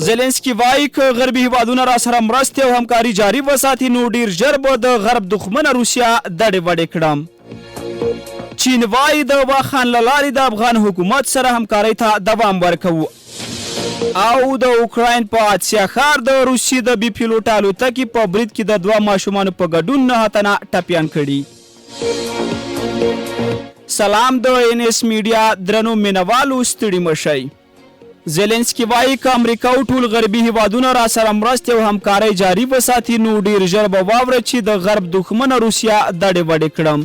زيلنسکي وایي که غربي هیوادونه را سره مرستې او همکاري جاري وساتي نو ډیر ژر به د غرب دښمنه روسیه دړې وړې کړم. چین وایي د واخان له لارې د افغان حکومت سره همکارۍ ته دوام ورکوو. او د اوکراین په آتسیا ښار د روسیې د بي پیلوټ الوتکې په برید کې د 2 ماشومانو په ګډون 9 تنه ټپیان کړي. سلام د NS میډیا درنو مینوالو ستړي مشئ. زيلنسکي وایي که امریکا او ټول غربي هیوادونه را سره مرستې او همکارۍ جاري وساتي نو ډیر ژر به واوره چې د غرب دښمنه روسیه دړې وړې کړم.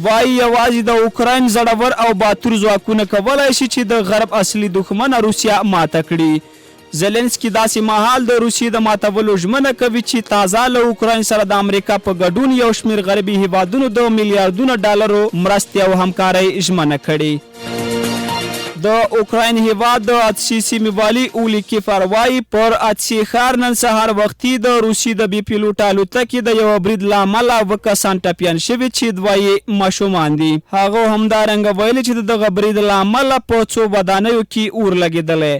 وایي یوازې د اوکراین زړور او باتور ځواکونه کولی شي چې د غرب اصلي دښمنه روسیه ماته کړي. زيلنسکي داسې مهال د روسیې د ماتولو ژمنه کوي چې تازه له اوکراین سره د امریکا په ګډون یو شمېر غربي هیوادونو د میلیارډونو ډالرو مرستې او همکارۍ ژمنه کړې. د اوکراین هیواد د اتسي سیمې والي اولی کیفر وایي پر اتسي ښار نن سهار وختي د روسیې د بي پیلوټ الوتکې د یوه برید له امله 2 کسان ټپیان شوي چې 2 یې ماشومان دي. هغه همدارنګه ویلي چې د دغه برید له امله په 2 ودانیو کې اور لګېدلی.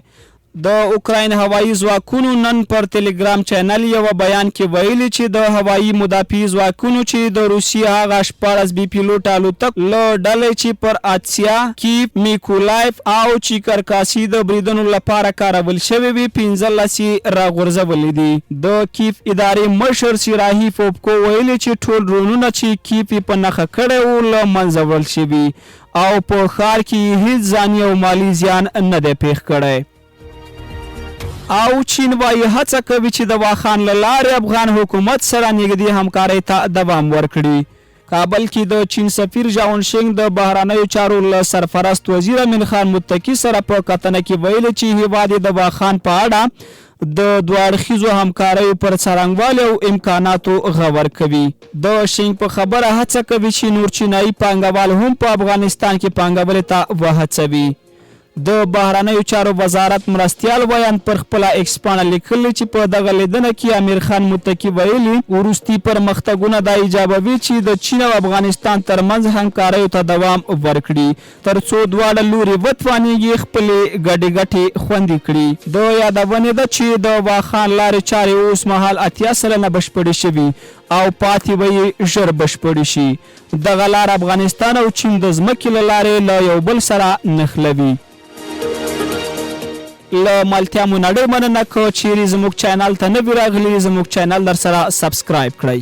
د اوکراین هوایي ځواکونو نن پر ټلګرام چینل یو بیان کې ویلي چې د هوایي مدافع ځواکونو چې د روسیې هغه 14 بي پیلوټ الوتکو له ډلې چې پر آتسیا، کیف، میکولایف او چیکرکاسي د بریدونو لپاره کارول شوې وي 15 راغورځولې دي. د کیف ادارې مشر سیراهي فوبکو ویلي چې ټول ډرونونه چې کیف په نښه کړی وو له منځه وړل شوي او په ښار کې هیڅ ځاني او مالي زیان نه دی پېښ کړی. او چین وایي هڅه کوي چې د واخان له لارې افغان حکومت سره نږدې همکارۍ ته دوام ورکړي. کابل کې د چین سفیر ژاون شینګ د بهرنیو چارو له سرپرست وزیر امین خان متقي سره په کتنه کې ویلي چې هیواد د واخان په اړه د دوه اړخیزو همکاریو پر څرنګوالي او امکاناتو غور کوي. د شینګ په خبره هڅه کوي چې نور چینایي پانګوال هم په افغانستان کې پانګولې ته وهڅوي. د بهرنیو چارو وزارت مرستیال ویان پر خپل ایکس پاڼه لیکلي چې په دغه لیدنه کې امیر خان متقي ویلي وروستي پرمختګونه دا ایجابوي چې د چین او افغانستان ترمنځ همکاریو ته دوام ورکړي ترڅو دواړه لوري وتوانیږي خپلې ګډې ګټې خوندي کړي. د یادونې ده چې د واخان لارې چارې اوس مهال 80 سلنه بشپړې شوي او پاتې به یې ژر بشپړې شي. دغه لار افغانستان او چین د ځمکې له لارې له یو بل سره نښلوي. له ملتیا مو نړۍ مننه که چیرې زموږ چینل ته نه وي راغلي زموږ چینل در سره سبسکرایب کړئ.